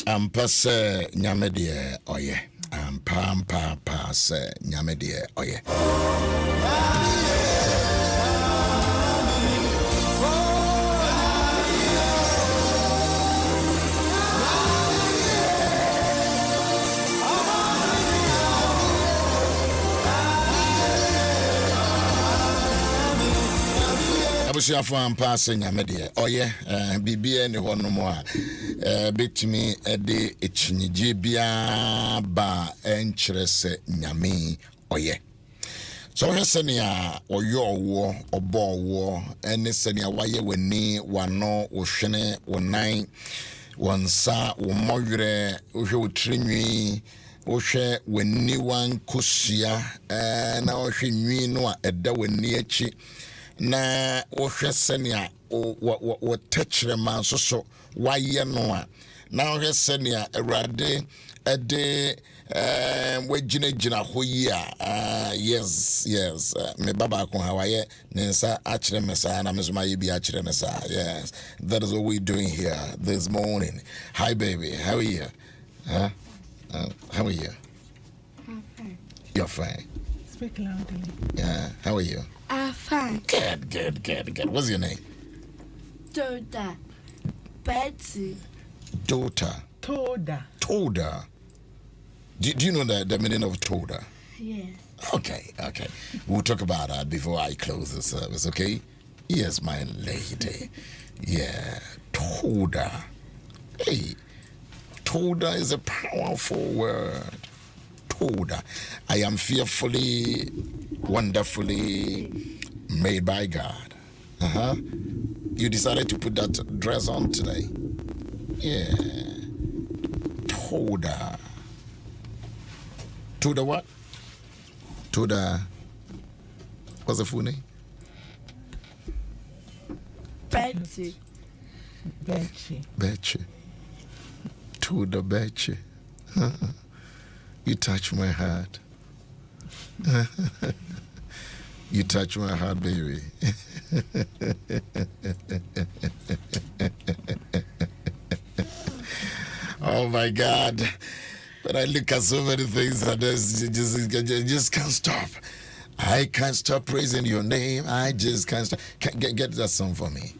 Ampase nyamedie oye. Ampa se nyamedie oye. Abusiafo ampase nyamedie oye. Bibie ni hono mo a betimi de echinyije bia ba enkyere se nyame oye. So hesenia oyo obo ene senia waye wani wano wohwene wonan wonsa womoyere wohwe wotrinwi wohwe wani wan kosia na wohwe nwi no a eda wani achi na wohwe senia wo techre man so waye no a na wohwe senia awrade ede wejina hoyi a yes me baba ko hawaye nensa achire mesa na mesoma ye bi achire nesa. Yes, that is what we're doing here this morning. Hi baby, how are you? How are you? I'm fine. You're fine. Speak loudly. Yeah, how are you? I'm fine. Good. What's your name? Toda. Betsy. Daughter. Toda. Do you know the meaning of Toda? Yes. Okay. We'll talk about that before I close the service, okay? Yes, my lady. Yeah, Toda. Hey, Toda is a powerful word. Toda. I am fearfully, wonderfully made by God. You decided to put that dress on today? Yeah. Toda. Toda what? Toda. What's the full name? Betsy. Toda Betsy. You touch my heart. You touch my heart, baby. Oh my God. But I look at so many things and just can't stop. I can't stop praising your name. I just can't stop. Get that song for me.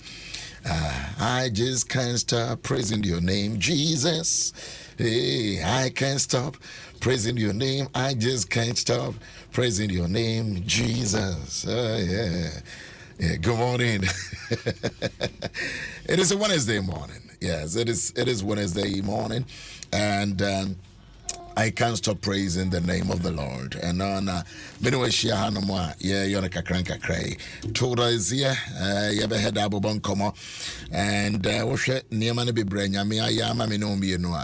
I just can't stop praising your name, Jesus. Hey, I can't stop praising your name. I just can't stop praising your name, Jesus. Yeah. Good morning. It is a Wednesday morning. Yes, it is Wednesday morning, and I can't stop praising the name of the Lord. And on anyway, you're a cray. Toda is here. You ever had Abobon Como and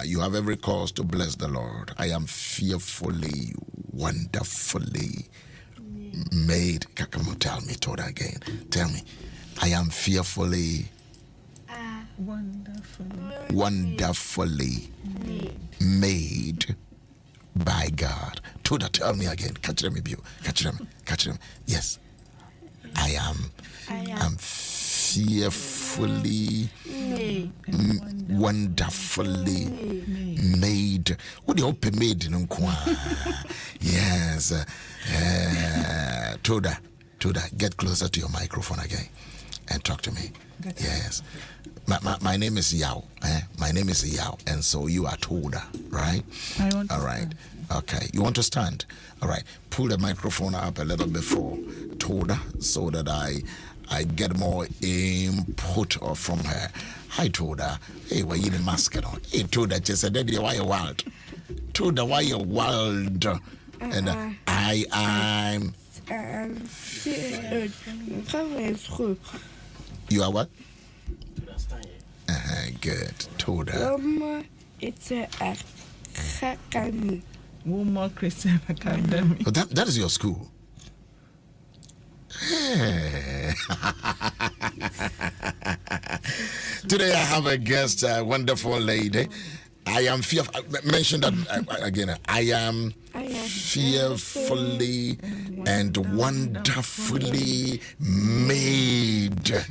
you have every cause to bless the Lord. I am fearfully, wonderfully made. Come tell me, Toda again. Tell me. I am fearfully, wonderfully made by God. Toda, tell me again. Catch them. Yes. I am fearfully, wonderfully made. What do you open made? Yes. Toda, get closer to your microphone again and talk to me. Yes. My name is Yao. My name is Yao, and so you are Toda, right? All right. Okay. You want to stand? All right. Pull the microphone up a little bit for Toda so that I get more input from her. Hi, Toda. Hey, why you in mask on? Hey, Toda, just said, Daddy, why you wild? Toda, why you wild? And I'm. You are what? Good. Toda. It's a academy. Woman Christian Academy. Oh, that is your school. Hey. Today I have a guest, a wonderful lady. I am fearful. Mention that again. I am fearfully and wonderfully made.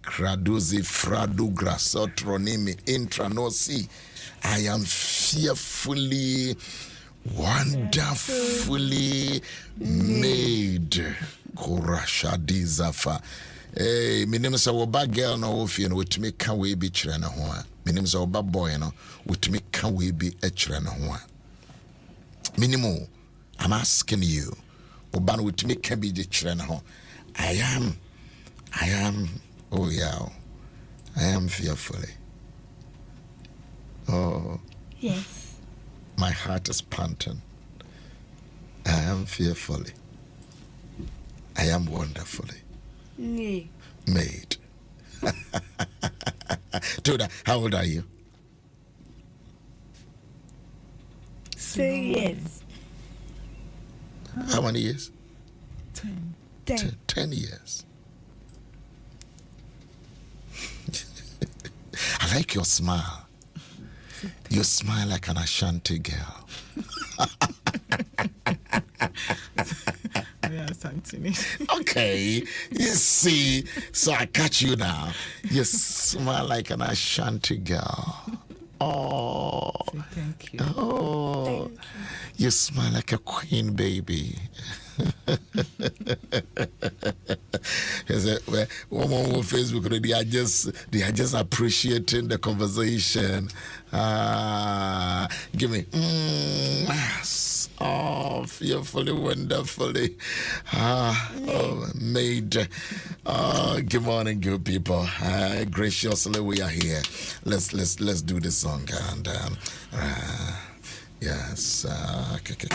Kraduzi fradu grasotronimi intranosi I am fearfully, wonderfully made. Kurashadi Zafa. Hey, my name is a girl no if you know with me can we be children ho. My name is a boy no with me can we be a children ho. Minimum, I'm asking you. Oban with me can be the children ho. I am, oh yeah, I am fearfully. Oh, Yes. my heart is panting. I am fearfully. I am wonderfully Nee. made. Toda, how old are you? 2 years. How many years? 10. 10. 10 years. I like your smile. You smile like an Ashanti girl. Yeah, Santini. Okay, you see, so I catch you now. You smile like an Ashanti girl. Oh, Say thank you. oh, Thank you smile like a queen, baby. One on Facebook, they are just appreciating the conversation. Give me, yes. Oh, fearfully, wonderfully, made. Good morning, good people. Graciously, we are here. Let's do this song and yes. Okay.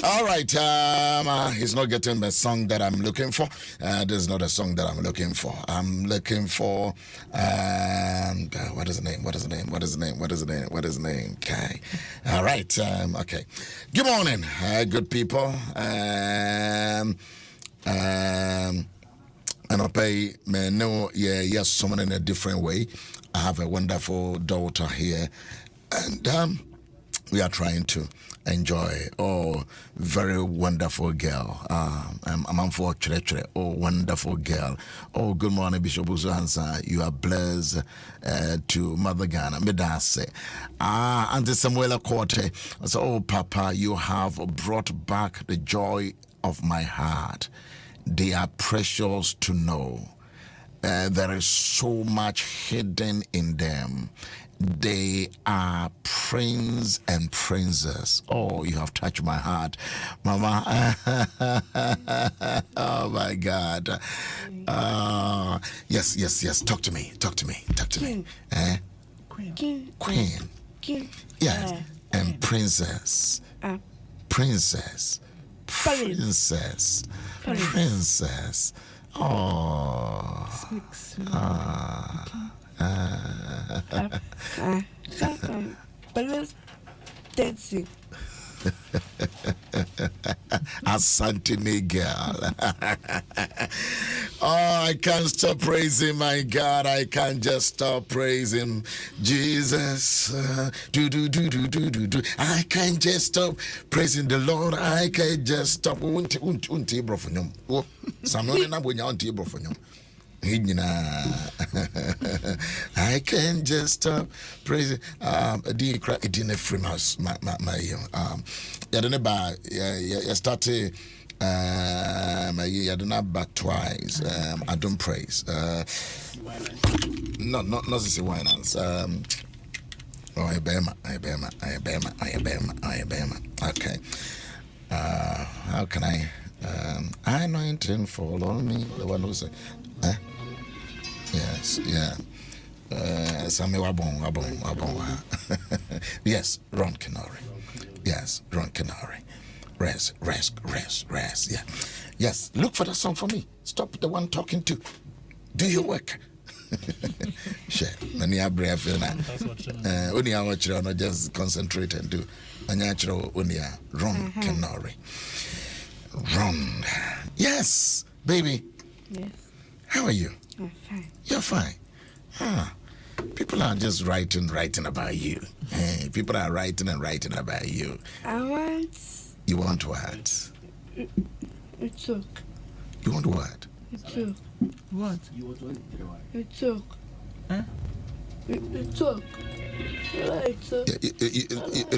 All right, he's not getting the song that I'm looking for. This is not a song that I'm looking for. I'm looking for what is the name? Okay. All right. Okay. Good morning, good people. And I pay me know yes, someone in a different way. I have a wonderful daughter here, and we are trying to enjoy. Oh, very wonderful girl. I'm for chere. Oh, wonderful girl. Oh, good morning, Bishop Owusu-Ansah. You are blessed to Mother Ghana. Medase. Auntie Samuela Korte. I said, oh, Papa, you have brought back the joy of my heart. They are precious to know. There is so much hidden in them. They are prince and princess. Oh, you have touched my heart, Mama. Oh my God. Yes. Talk to me. Eh? Queen. Yes. And princess. Princess. Oh. Asante girl. Oh, I can't stop praising my God. I can't just stop praising Jesus. Do. I can't just stop praising the Lord. I can't just stop. Unti bro for nyom. Oh, samno na bonya unti bro for nyom. I can't just stop praising. It didn't free my you started you didn't back twice. I don't praise. Not this finance. I bear. Okay. How can I Anointing fall on me. The one who said, yes, yeah. Sami wabon. Yes, Ron Canary. Yes, Ron Canary. Rest. Yeah. Yes, look for that song for me. Stop the one talking to. Do your work. Sure. Many are brave. Only our children just concentrate and do. Natural only Ron Canary. Ron. Yes, baby. Yes. How are you? I'm fine. You're fine. People are just writing about you. People are writing about you. I want. You want what? A talk. You want what? A talk. What? A talk. Huh? A talk. You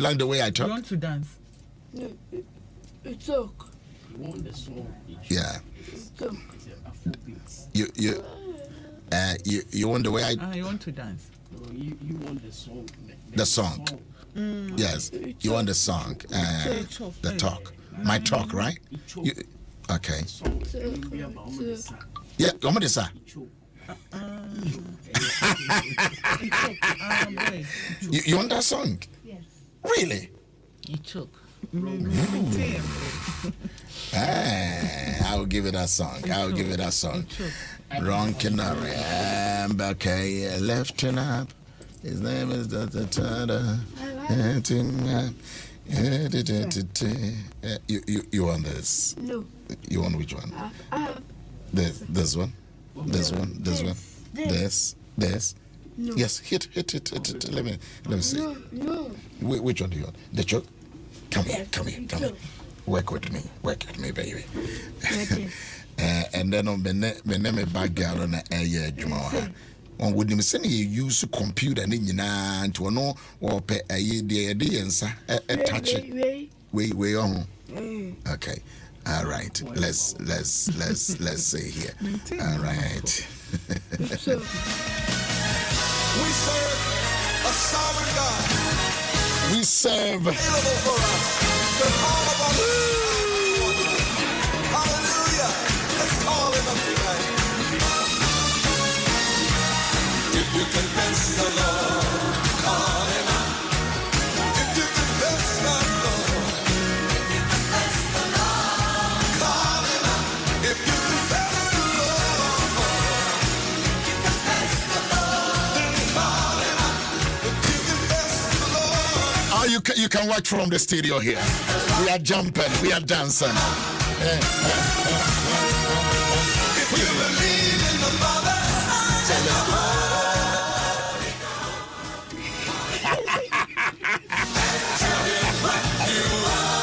like the way I You talk? want to dance? A talk. Yeah. A talk. You want the way I You want to dance? You want the song? Yes. You want the song? The talk. My talk, right? You, okay. Yeah. Come on, sir. Wait. You want that song? Yes. Really? You choke. I'll give it a song. Ron Canary. Okay, lifting up. His name is You want this? No. You want which one? This one? This one? This? No. Yes, hit. Let me see. No. Which one do you want? The choke? Come here. Work with me, baby. Okay. And then on me bag girl on a year juma. On would him send you use computer and in to no or pay a year touch it. Way on. Okay. All right. Let's say here. All right. So, We serve a sovereign God, We serve. available for us to call upon Him. Hallelujah. Let's call Him up tonight. If you confess the Lord, call Him up. If you confess the Lord, call Him up. If you confess the Lord, then call Him up. If you confess the Lord. Oh, you can watch from the studio here. We are jumping, we are dancing. If you believe in the Father and the Holy tell Him what you are.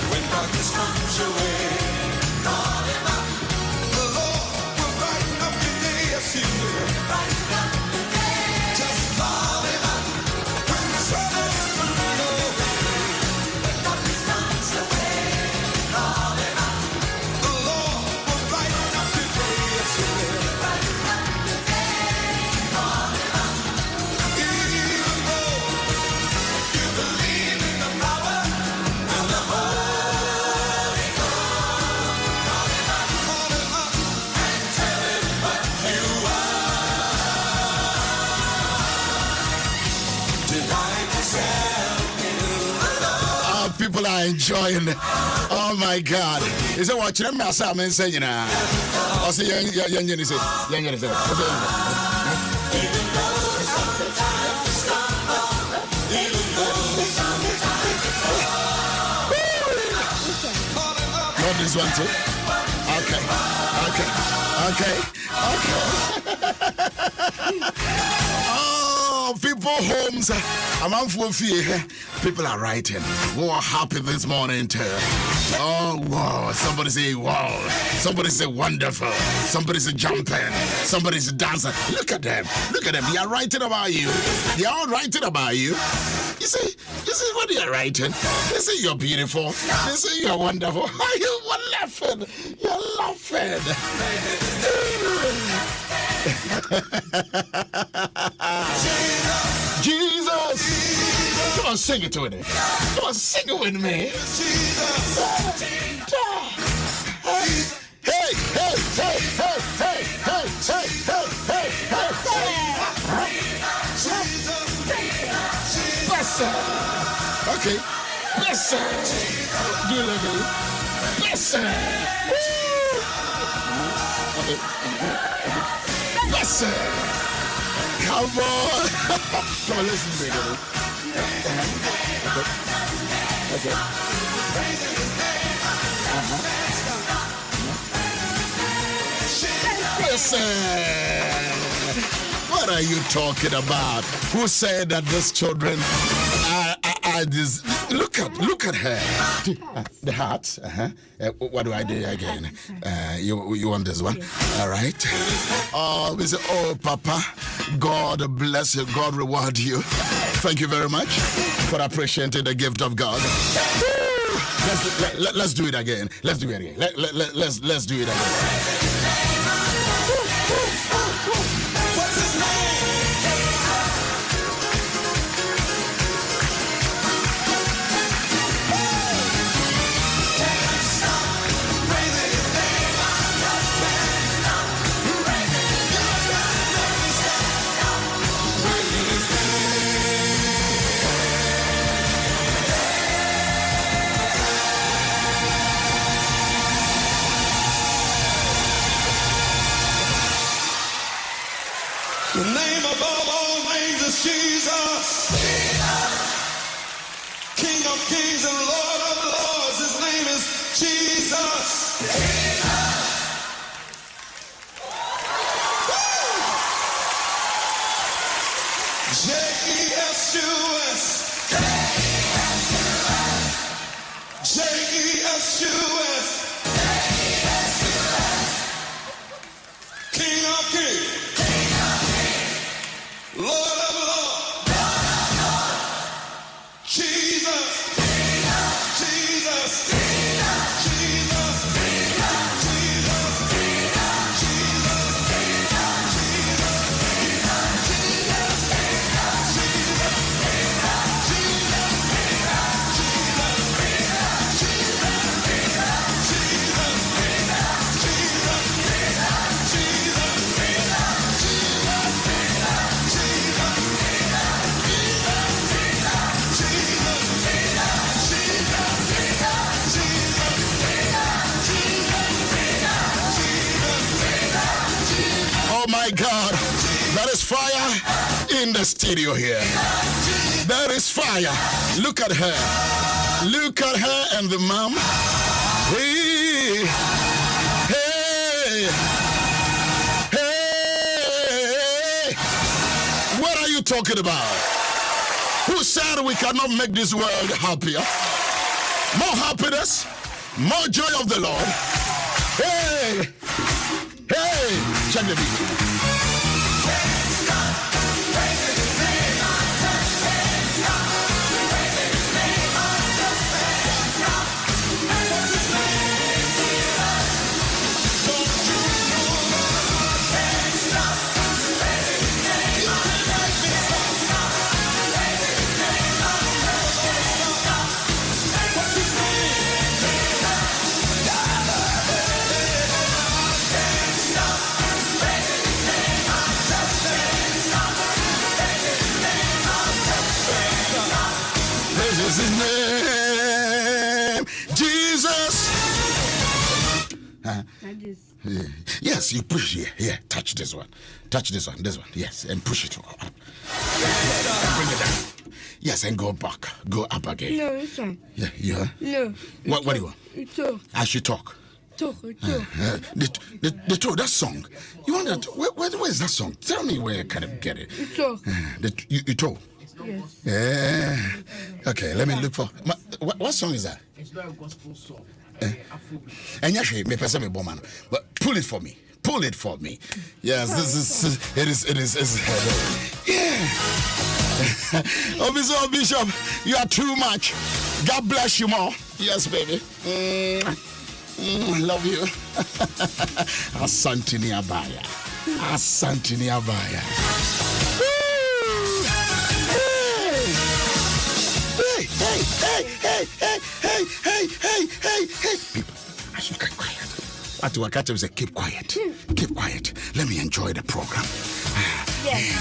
When darkness comes your way, call Him up. The Lord will brighten up your day, yes He will. Just call Him up. When trouble comes your way, when darkness comes your way, call Him up. The Lord will brighten up your day, yes He will. Even though you believe in the power and the Holy Ghost, call Him up and tell Him what you are. Delight yourself in the Lord. Oh, people are enjoying it. Oh my God. Is that what you're saying? You know? I say, Even though sometimes you stumble, even though sometimes you fall, call Him up. Not this one too. Okay. Oh, people homes. I'm on for fear. People are writing. We are happy this morning too. Oh wow. Somebody say wow. Somebody say wonderful. Somebody say jumping. Somebody say dancing. Look at them. They are writing about you. They are all writing about you. You see what they are writing. They say you're beautiful. They say you're wonderful. You're laughing. Jesus. on, sing it with me. Come on, sing it with me. Hey, hey, hey, hey, hey, hey, hey, hey, hey, hey. Blessed. Okay. Blessed. Do it again. Blessed. Okay. Blessed. Come on. Come on, listen to me. Okay. Listen. What are you talking about? Who said that these children are this? Look at her. The heart. What do I do again? You want this one? All right. Oh, we say, oh, Papa, God bless you. God reward you. Thank you very much for appreciating the gift of God. Let's do it again. Let's do it again. Let's do it again. The name above all names is Jesus. King of kings and Lord of lords. His name is Jesus. J-E-S-U-S. J-E-S-U-S. King of kings. Lord of Lords, Jesus, Jesus, Jesus, Jesus, Oh my God, that is fire in the studio here. That is fire. Look at her. Look at her and the mom. Hey, hey, hey. What are you talking about? Who said we cannot make this world happier? More happiness, more joy of the Lord. Hey, hey, check the beat. His name, Jesus. That is. Yes, you push here. Here, touch this one. Touch this one. Yes, and push it up. Bring it down. Yes, and go back. Go up again. No, it's fine. Yeah. No. What do you want? It's talk. I should talk. Talk. The that song. You want that? Where is that song? Tell me where I kind of get it. It's talk. You talk. Yes. Yeah. Okay, let me look for. What song is that? It's not a gospel song. And actually, me person me woman, but pull it for me. Pull it for me. Yes, this is. It is. Yeah. Oh, Bishop, you are too much. God bless you more. Yes, baby. Love you. Asantini Abaya. At work, I say, keep quiet. Keep quiet. Let me enjoy the program. Yes.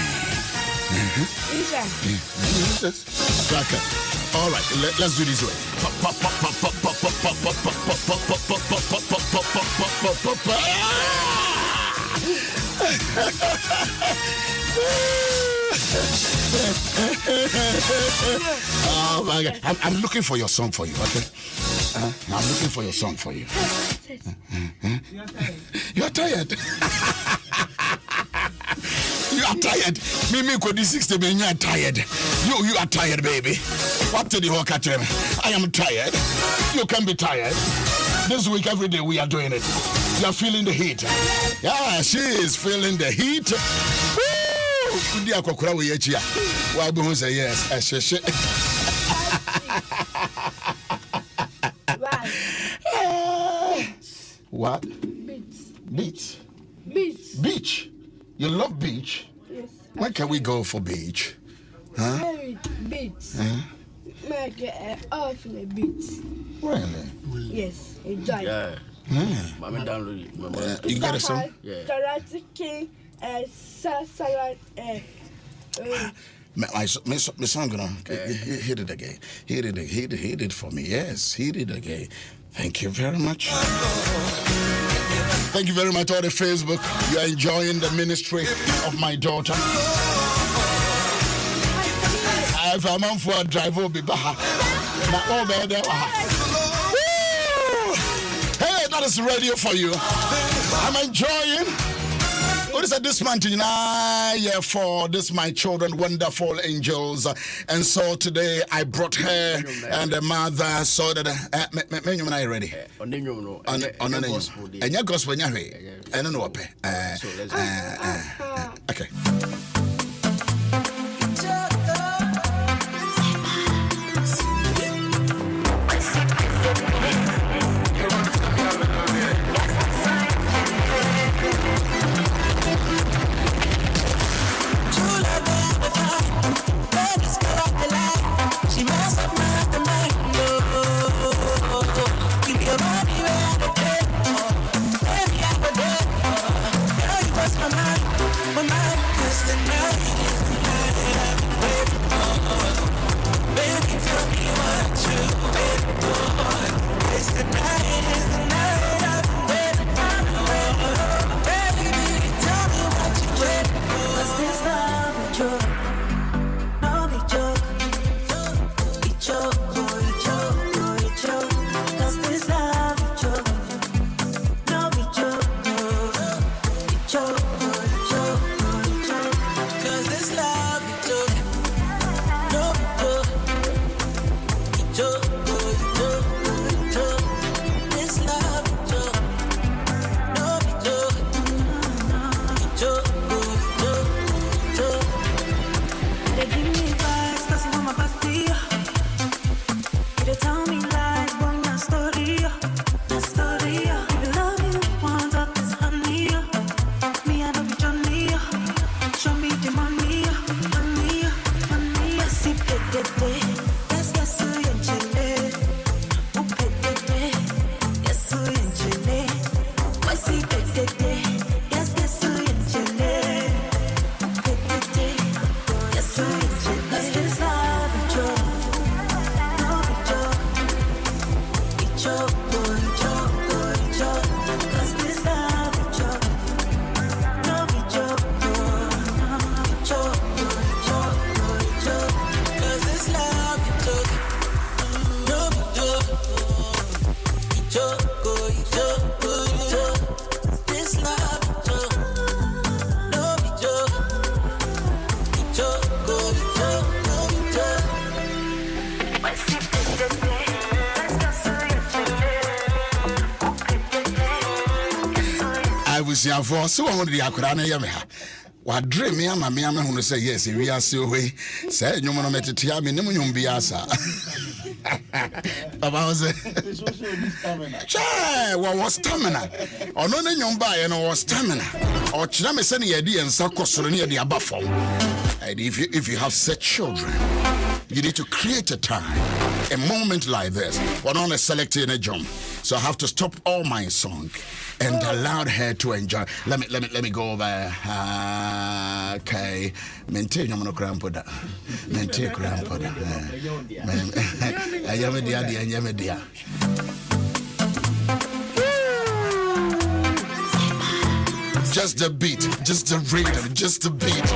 Okay. All right, let's do this way. Oh my God. I'm looking for your song for you, okay? I'm looking for your song for you. You're tired. You are tired. Me could be 60, but you are tired. You are tired, baby. What did the whole catch him? I am tired. You can be tired. This week, every day, we are doing it. You are feeling the heat. Yeah, she is feeling the heat. Woo! Well, say yes. What? Beach. Beach. You love beach? Yes. When can we go for beach? Huh? Beach. Make it off the beach. Really? Yes, enjoy. Yeah. Mama download it. You got a song? Yeah. Karate King salad My son gonna hit it again. Hit it for me. Yes, hit it again. Thank you very much. Thank you very much, all the Facebook. You are enjoying the ministry of my daughter. If I'm on for a drive, will be back. Hey, that is radio for you. I'm enjoying. What is this month? Yeah, for this my children, wonderful angels. And so today I brought her and the mother so that I'm ready. On the gospel, and your gospel, and I don't know what. Okay. For so I want the Akurana Yamaha. What dream me, my mamma who say yes, we are so way. Say, you want to meet Tiami, no one be asa. Papa was what was stamina? Or no, you buy and was stamina. Or Chiname sending idea and Sakos near the above form. And if you have set children, you need to create a time, a moment like this. One on a selected in a jump. So I have to stop all my song and allow her to enjoy. Let me go over. Okay. Maintain your crampoda. Maintain crampoda. Ayamedia. Just the beat, just the rhythm, just the beat.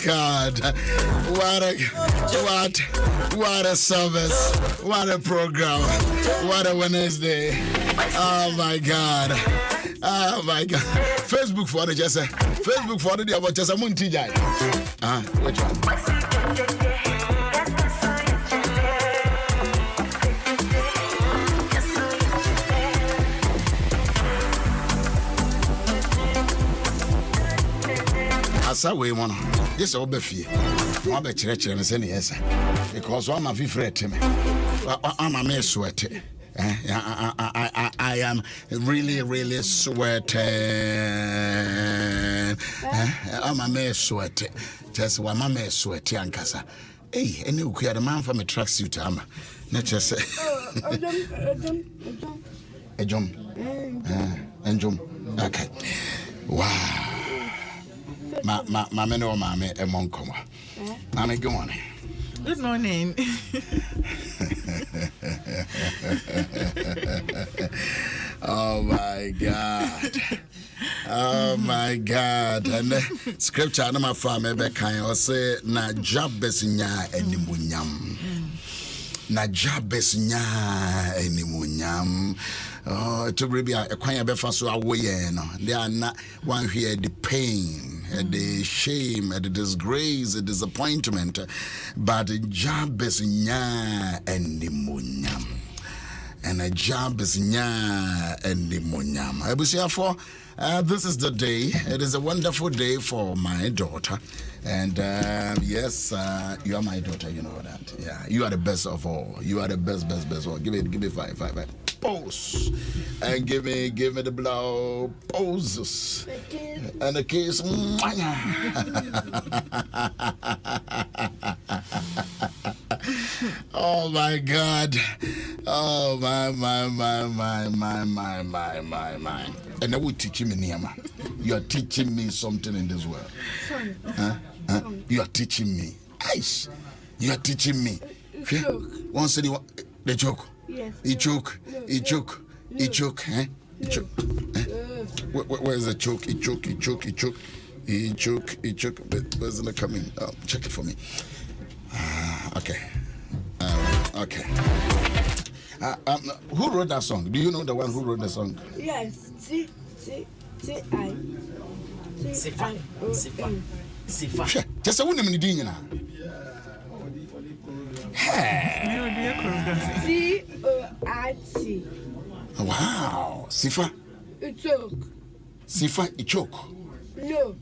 God, what a service, what a program, what a Wednesday. Oh my God. Facebook for the just Facebook for the about just a Munti Jai. Which one? Asa we want this all be fear. One be chere me say yes because one my fret me. I'm a sweat. I am really sweating. I'm a sweat. Just one my sweat ankasa. Hey, any we are the man from a tracksuit am. Not just say. Adom. Okay. Wow. Mama no mama e monkoma. Mama good morning. Good morning. Oh my God. Oh my God. And the scripture na my farm be kan o say na Jabez nya animunyam. Na Jabez nya animunyam. Oh, to be a kwan be fa so awoye no. They are not one here the pain, the shame, the disgrace, the disappointment, but Jabez nya animunyam. And a job is nya and the munyam. I will say for this is the day. It is a wonderful day for my daughter. And yes, you are my daughter, you know that. Yeah, you are the best of all. You are the best. Well, give me five. Pose. And give me the blow poses. And the kiss. Oh my God. Oh my. And I will teach me Niyama. You are teaching me something in this world. You are teaching me. Aish. You are teaching me. One say the joke. Yes. He choke. He choke. Eh? He choke. Where is the choke? He choke. But where's it coming? Oh, check it for me. Okay. Okay. Who wrote that song? Do you know the one who wrote the song? Yes. Sifa. Sure. Just a woman in the dinner. C-O-R-T. Wow. Sifa. Ichok. Sifa Ichok. No.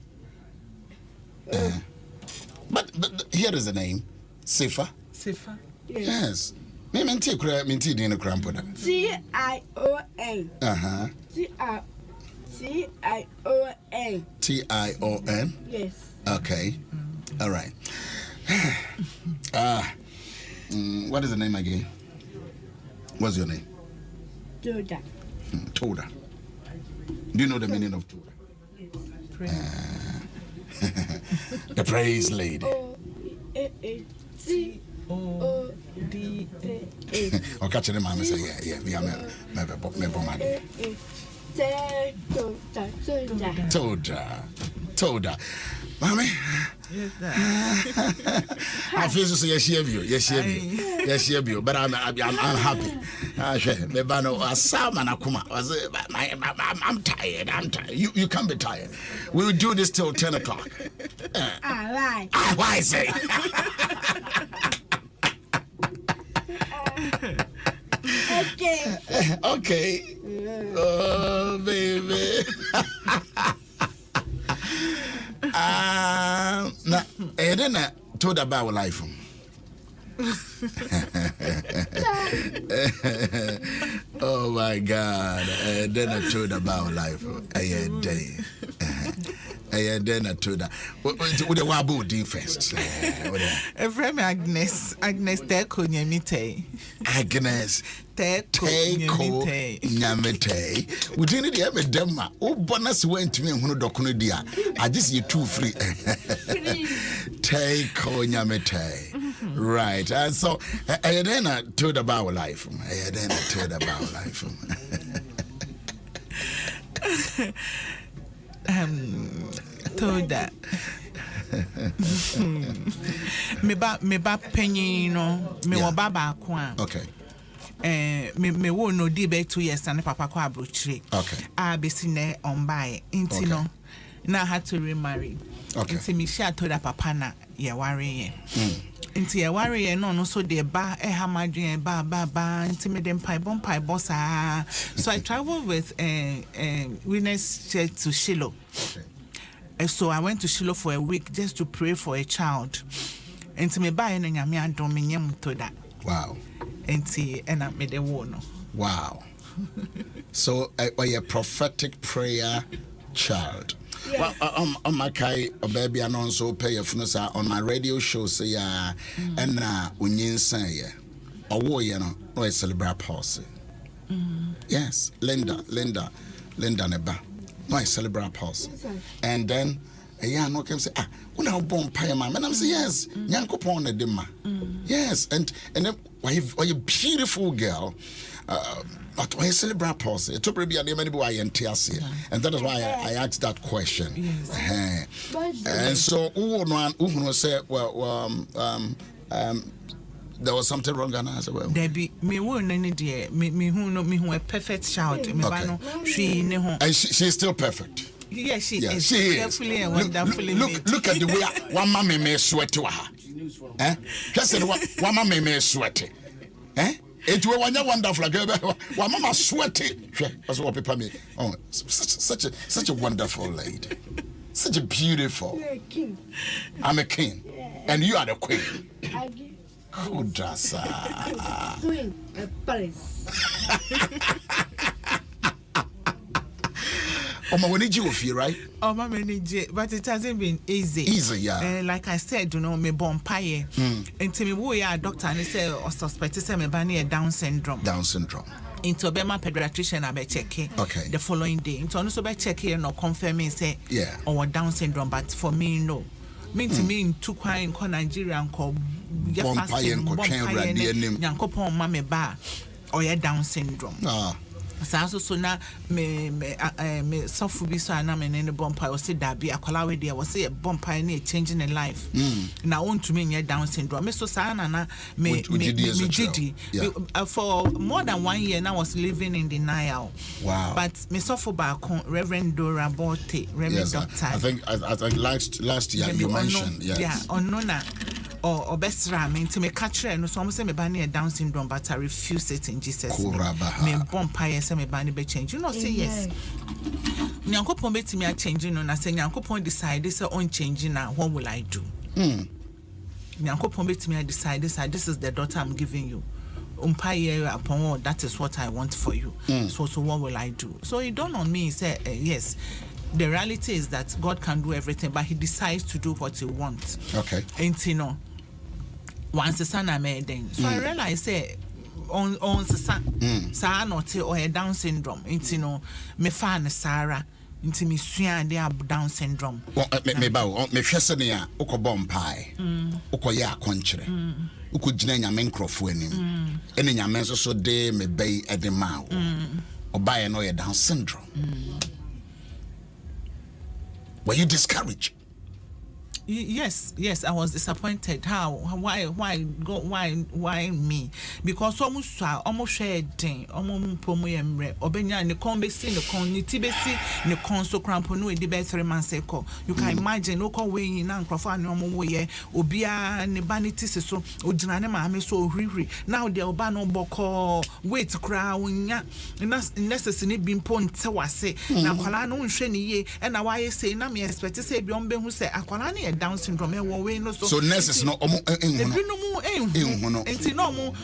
But here is the name. Sifa. Sifa. Yes. Me minti dina krampoda. T-I-O-N. Uh-huh. T-I-O-N. T-I-O-N. Yes. Okay. All right. What is the name again? What's your name? Toda. Toda. Do you know the meaning of Toda? The praise lady. O-A-A-T-O-D-A. I'll catch the mama say, yeah, we are me. Toda. Mommy. I feel so yes, you. But I'm happy. I'm tired. You can't be tired. We will do this till 10 o'clock. All right. Why say? Okay. Oh, baby. Now, I didn't told about life. Oh my God! I didn't told about life. I did. I didn't told that. What the wabu do first? Friend Agnes Teko Nyamite. Agnes Teko Nyamite. We didn't have a dema. Oh, bonus went to me who document dia. I just you too free. Teko Nyamite. Right. And so I didn't told about life. I didn't told about life. Told that. Me ba penny no me wa baba kwa. Okay. Me wo no di be 2 years and papa kwa abrochire. Okay. I be sine on by inti no. Now I had to remarry. Okay. Inti me share told that papa na ye worry. Inti ye worry no so de ba hamadwen ba inti me dem pai bossa. So I traveled with Witness Church to Shiloh. Okay. So I went to Shiloh for a week just to pray for a child. And me buy and nyame adom nyam to that. Wow. And I made the one. Wow. So a prophetic prayer child. Yes. Well, on my kai baby and also pay your funnels on my radio show say ya and unyin say no celebrate policy. Yes, Linda Neba. No, I celebrate policy. And then no can say, when I born pay man. And I'm say, yes, Yanko Pon the Dima. Yes, and then why a beautiful girl. But why celebrate policy? It took me a name anybody and that is why I asked that question. Yes. And so who say, there was something wrong and I said, well, There be me won't any dear me who a perfect child. Me bano she ne home. And she's still perfect. Yes, she Yeah, is. she is. Carefully and wonderfully made. Look at the way one mommy may sweat to her. Just one mommy may sweat. It will one wonderful girl. One mama sweaty. That's what people mean. Oh, such a wonderful lady. Such a beautiful. You're a king. I'm a king. And you are the queen. I give Kudasa. queen a palace. We need you with you, right? Oh, my manager, but it hasn't been easy. Easy, yeah. Like I said, me born pie. And to me, we are a doctor and they say or suspected me banny Down syndrome. Down syndrome. Into Bema pediatrician, I be checking. Okay. The following day. Into also be checking no confirming say or Down syndrome, but for me no. Me to me in two in Nigeria and call Yankopon mame ba or Down syndrome. so na me sofu bi so na me ne bompa o se da bi akwala we dia o se bompa na changing a life na want to me Down syndrome me so sa na me gidi for more than 1 year now I was living in denial. Wow. But me sofu ba Reverend Dora Bote Reverend Doctor I think last year you mentioned onona or besra me to me catch no so say me ba na Down syndrome but I refuse it in Jesus name. Me bompa yes me ba na be change. You know say yes. Nyankopon betimi a change no na say Nyankopon decide say on change na what will I do? Nyankopon betimi a decide say this is the daughter I'm giving you. Upon that is what I want for you. So what will I do? So it dawned on me say yes. The reality is that God can do everything, but He decides to do what He wants. Okay. And you know, once the son I made then, so I realized say on the son, not or a Down syndrome. And you know, me fan Sarah. Into me sua they have Down syndrome. Me ba me hwese ne a ukobɔ mpae. Ukoyɛ akonkyere. Ukogina nyame nkrofo anim. Ene nyame nso so de me bai ede ma wo. Obaye no yɛ Down syndrome. Were you discouraged? Yes, I was disappointed. How? Why me? Because almost shared thing, almost promo yemre. Obenya ne kon besi ne kon ni tibesi ne kon so crampo no e di be 3 months ago. You can imagine no kon we na nkrofo ane omo wo ye obia ne banity so ogyina ne maame so ohwihwi. Now the oba no boko wait kra wonya necessary ne bi mpo nte wase na kwala no nhwe ne ye e na wa ye say na me expect say bi on be hu say akwala ne Down syndrome we no so nurses no omo enhu no enti no omo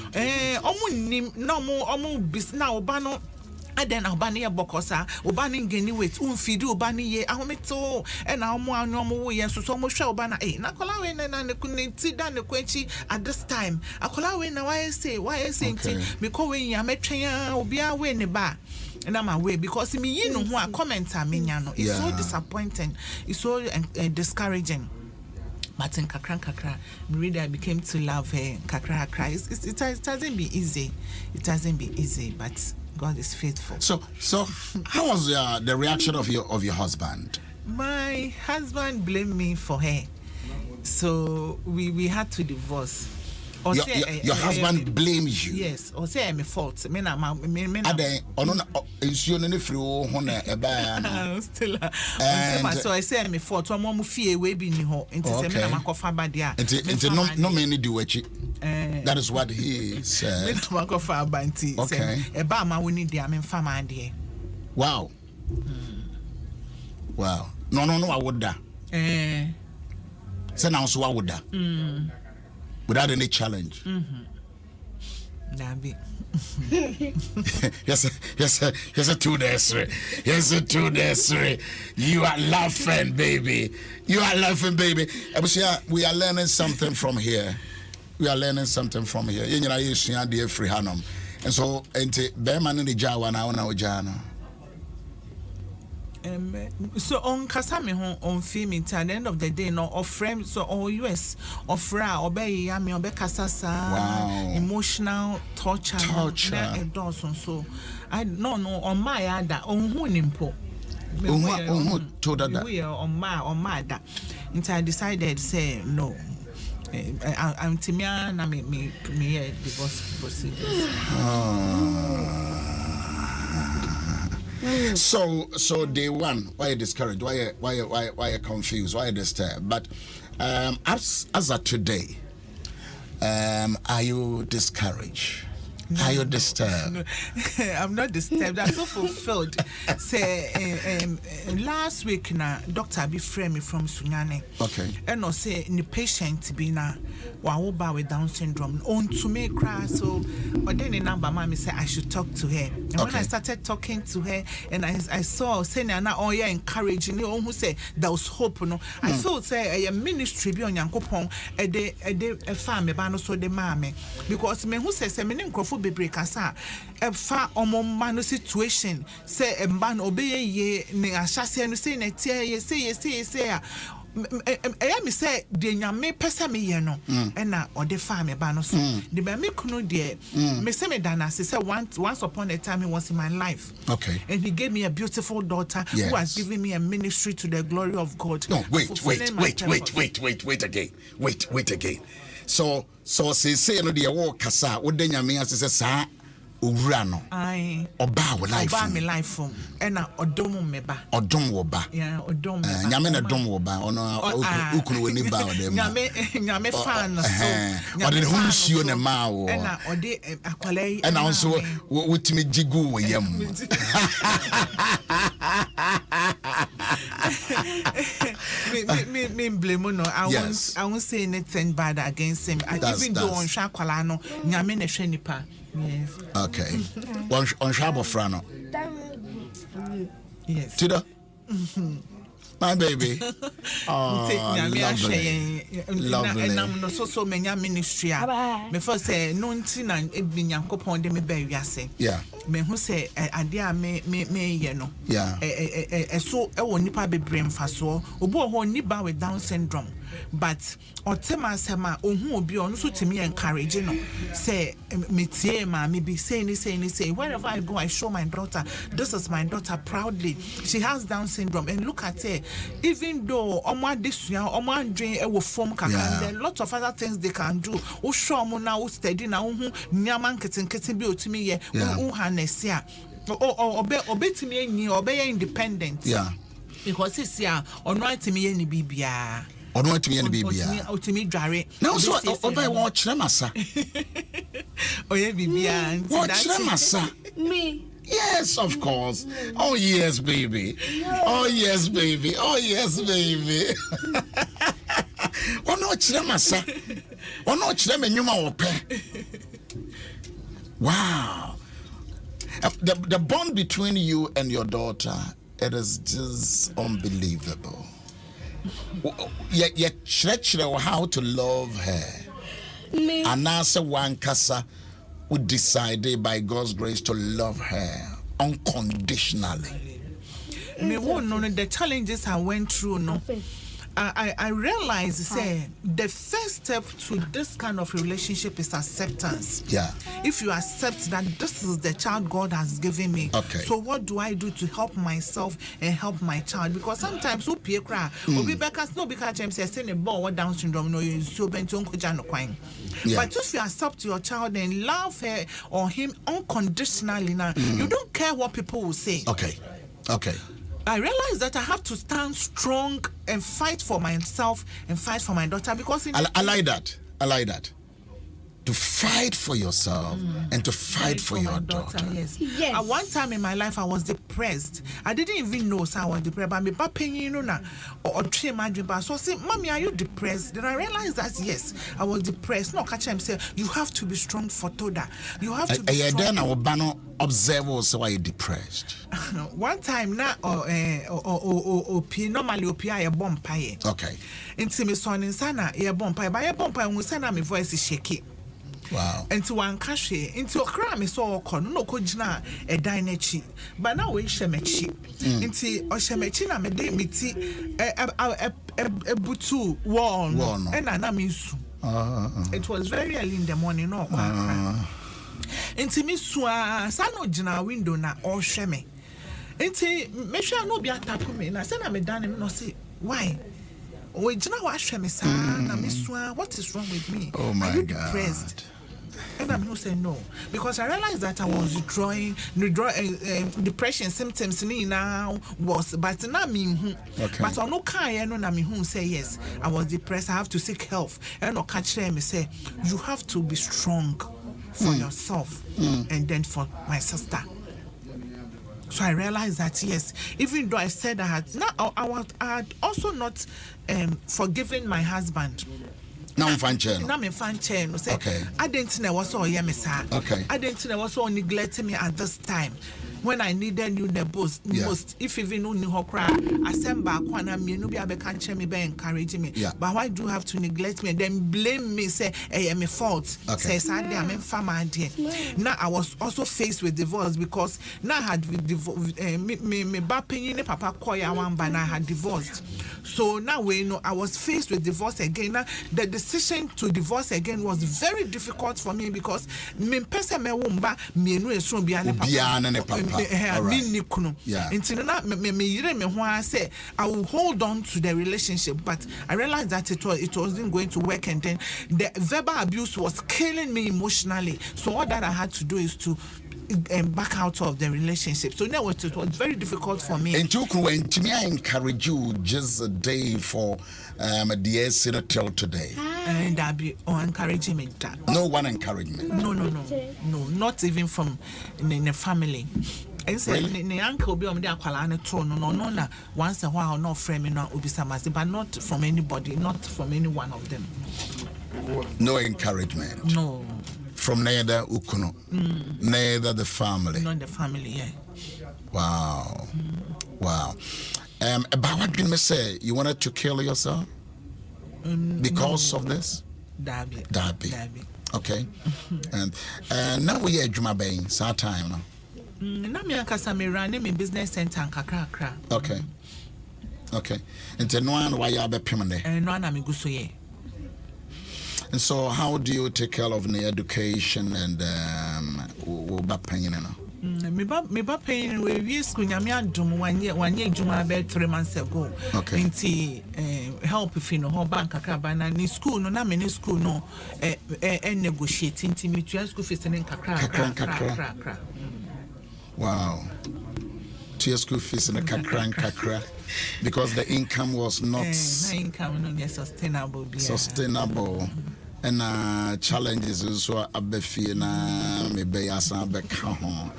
nim no omo bis na oba no aden oba ne bokosa oba ne ngeni wait unfidi oba ne ye ahometo e na omo anu omo wo ye so so omo hwe oba na na kola we na ne kunti da ne kwanchi at this time akola we na why say enti me ko we ya metwen obi a we ne ba na my way because me you know who a comment amenya no it's so disappointing, it's so discouraging. But in kakra really I became to love her kakra. It doesn't be easy. It doesn't be easy, but God is faithful. So how was the reaction of your husband? My husband blamed me for her, so we had to divorce. Your husband blames you. Yes, or say I'm a fault. Me na ade ono na nsuo no free wo ho na eba na still so I say I'm a fault. One more fie we bi ni ho nti say me na makofa ba dia nti no me ni di wachi. That is what he said. Me na makofa ba nti say eba ma woni dia me mfa ma de. Wow. Wow. No awoda. Say na so awoda. Without any challenge. Nabi. Yes, 2 days. Yes, 2 days. You are laughing, baby. We are learning something from here. And so, Beman in the Jawa now, Jana. So on kasame on film at the end of the day no of friends so or US of fra obey yami obe kasasa emotional torture so I no on my other on who nimpo we are on my that until I decided say no I'm timia na me divorce procedures. So day one, why are you discouraged? Why are you confused? Why are you disturbed? But as of today, are you discouraged? No, are you disturbed? No. I'm not disturbed. I'm so fulfilled. Say last week na doctor be frame me from Sunyane. Okay. And no say the patient be na wawoba with Down syndrome on to me cry. So but then the number mommy said I should talk to her. And when I started talking to her and I saw saying na oh yeah encouraging you who say there was hope no. I felt say a ministry be on Yankopon e farm ba no so de mame because me who say me nkrofo bebre kasa e fa omomma no situation say e mba no obeye ye ne ahyase no say na tie ye say a me say the nyame pesa me ye no na ode fa me ba no so the be me kunu de me say me dana say once upon a time he was in my life. Okay. And he gave me a beautiful daughter who has given me a ministry to the glory of God. No, wait again. Wait again. So say no de wo kasa wo de nyame asese sa owura no. Ai. Oba wo life. Oba me life and odom me ba. Odom wo ba. Yeah, odom me ba. Nyame na dom wo ba. Ono ukunu we ni ba wo dem. Nyame fan so. Ode ho nsuo ne ma wo. Na ode akwalai. And also wotimi jigu wo yam. Me blame no. I won't say anything bad against him. Even though on shakwala no nyame na hwe nipa. Yes. Okay. On shabo frano. Yes. Tida. My baby. Oh, lovely. And I'm no so many ministry. Me first say no ntina ebi nyankopon de me ba wiase. Yeah. Me who say ade me ye no. Yeah. So e wo nipa bebre mfaso. Obo ho nipa with Down syndrome. But otema sema ohun obi onu so timi encourage no. Say metie ma me be say wherever I go I show my daughter. This is my daughter proudly. She has Down syndrome and look at her. Even though omo adesua omo andwen e wo form kaka there are lots of other things they can do. Wo show mo na wo steady na wo hu nyama nketenkete bi otimi ye wo hanesia. Obetimi enyi obey independent. Yeah. Because this year ono atimi ye ni bibia. Ono atimi ye ni bibia. Otimi dware. Now so obey won kire masa. Oye bibia. What kire masa? Me. Yes, of course. Oh yes, baby. Oh yes, baby. Oh yes, baby. Ono kire masa. Ono kire menyuma wo pe. Wow. The bond between you and your daughter, it is just unbelievable. Yet how to love her. Me. And answer one kasa who decided by God's grace to love her unconditionally. Me won't know the challenges I went through. No, I realized say the first step to this kind of relationship is acceptance. Yeah. If you accept that this is the child God has given me, okay. So what do I do to help myself and help my child? Because sometimes who pay cry, obi bekas no because I'm saying a boy with Down syndrome no you so bent on kujano kwang. But if you accept your child and love her or him unconditionally now, you don't care what people will say. Okay. I realized that I have to stand strong and fight for myself and fight for my daughter because I like that. To fight for yourself and to fight for your daughter. Yes. Yes. At one time in my life, I was depressed. I didn't even know I was depressed. But my papa, or train my dream. So I said, "Mommy, are you depressed?" Then I realized that yes, I was depressed. No, catch him say, "You have to be strong for Toda. You have to be strong." Then I will observe also why you're depressed. One time now, normally I bomb pie. Okay. Into me son in sana, bomb pie. By a bomb pie, we send my voice is shaky. Wow. Into one cash into a crime is all con no kojina a dinechi. But now we shemechi. Into Oshemechina me de miti a butu wall and anamisu. It was very early in the morning, no. Into Miss Sano Jina window na or sheme. Into Mesha no be attack me. I said I'm a done no say why. We Jina wash me, son. What is wrong with me? Oh my Are you God. Depressed? And I'm not saying no because I realized that I was withdrawing depression symptoms now was but now me but on no kind no na me who say yes I was depressed I have to seek help and no catch them and say you have to be strong for yourself and then for my sister. So I realized that yes, even though I said I had also not forgiven my husband. Now I'm fan chair. Okay. I didn't know what's all yemisa. Okay. I didn't know what's all neglecting me at this time. when I needed you the most, if even only hokra, assemble kwana me no be abeka me be encouraging me. But why do you have to neglect me and then blame me? Say, hey, I'm a fault. Say, Sunday, I'm in family. Now I was also faced with divorce because now I had me bapping papa koya one, but I had divorced. So now I was faced with divorce again. Now the decision to divorce again was very difficult for me because me pesa me wumba me no esro bia ne papa. Until now me say I will hold on to the relationship, but I realized that it wasn't going to work, and then the verbal abuse was killing me emotionally. So all that I had to do is to back out of the relationship. So now it was very difficult for me. And I encourage you just a day for the Senate till today. And I'll be encouraging me that. No one encouragement. No, not even from in the family. And say the uncle be on the aqualana tone. No, once a while, no framing, no ubisamasi, but not from anybody, not from any one of them. No encouragement. No. From neither Ukuno, neither the family. Not the family, yeah. Wow. Wow. About what did you say? You wanted to kill yourself? Because of this? Darby. Okay. And now we are Juma Bay, some time now. Now me akasa me run me business center kakra. Okay. And then one why you be permanent. No na me guso ye. And so how do you take care of the education and me ba paying we school nyame adom one year juma about 3 months ago. Okay. Nti help if you know how bank kakra na ni school no na me ni school no negotiate nti me to school fees in kakra. Wow. To your school fees in a kakra because the income was not sustainable. And challenges also abefi na maybe asa beka ho.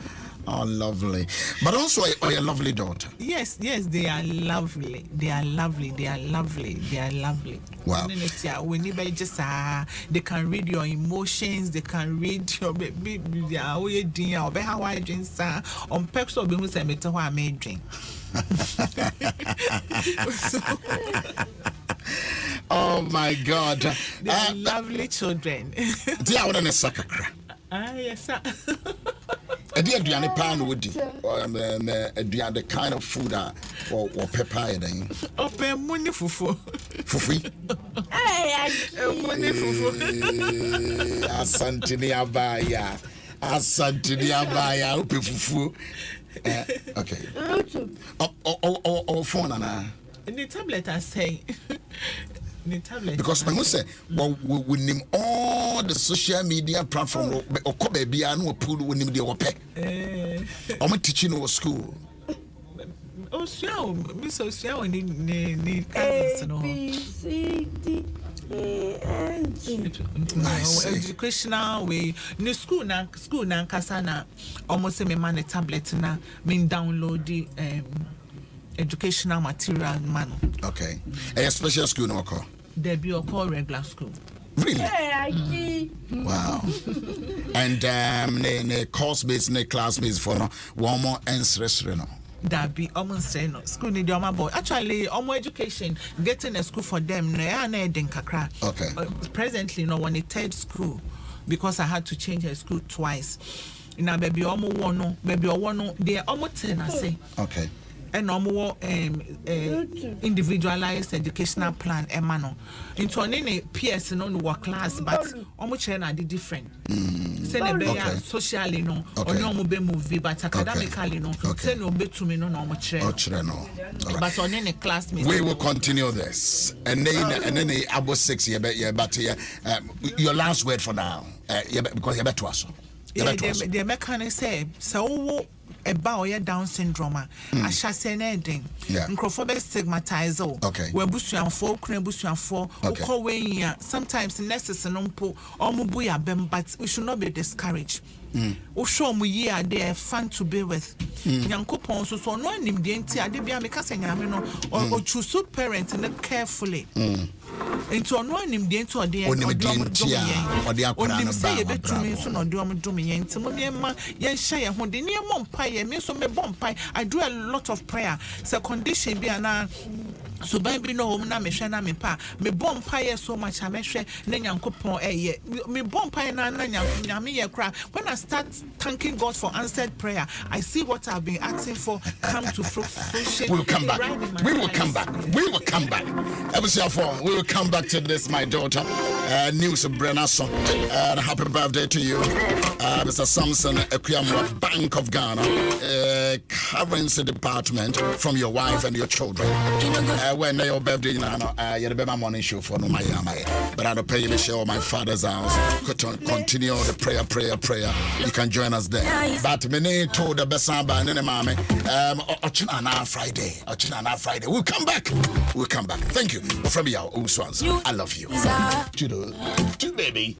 Oh, lovely. But also a lovely daughter. Yes, they are lovely. Wow. When you just they can read your emotions, they can read your baby how I drink on purpose of being say meter what I may drink. Oh my God. They are lovely children. Dear, what a sakakra. Yes, sir. A dear Diana Pan would the kind of food or pepper then. Oh, money fufu. Fufu. Money fufu. Asantini abaya, upe fufu. Okay. Oh, phone and the tablet I say. Because when we say, well, we name all the social media platform or baby, I know pool we name the OPE. I'm teaching our school. Oh, so Miss O'Shea need cousins. Educational way. New school na kasana almost me man a tablet na mean download the educational material man. Okay. A special school no call. There be a call regular school. Really? Wow. And ne course based ne class based for no one more answers no. That be almost say no school need your boy. Actually, education getting a school for them na kakra. Okay. Presently no one a third school because I had to change her school twice. Now baby one they almost 10 I say. Okay. And more individualized educational plan emano into any PS no work class but almost are different. Send a socially no or no be movie but academically no send no be to me no but on any classmate. We will continue this and then about 6 years but your last word for now because you're better also. The mechanic say so about your Down syndrome, a chassene microphobic stigmatized. Okay. Where Busian for, sometimes necessary or mubuya bem, but we should not be discouraged. Show me ye are there fun to be with. Young coupons so no name the entire debia because or choose parents and carefully. Into ono anim de into ode Onim de ntia, ode akwara no ba. Betumi so no de omdom yen ntimo niema yen hye ye ho de niema mpa ye me so me bompa. I do a lot of prayer. So condition bi ana so baby no home na me hwe na me pa me bompa ye so much amehwe na nyankopon me bompa na nyame ye kra. When I start thanking God for answered prayer, I see what I've been asking for come to fruition. We'll come back. We will come back. We will come back. We will come back to this, my daughter. News of Brenna song. Happy birthday to you, Mr. Samson Equiamwa, Bank of Ghana, currency department, from your wife and your children. When your birthday, you'll be my morning show for no my. But I don't pay you show my father's house. Continue the prayer. You can join us there. But me told the best about Nene Mame. Ochina Friday. We'll come back. Thank you. From your Owusu-Ansah. I love you. Judo, baby.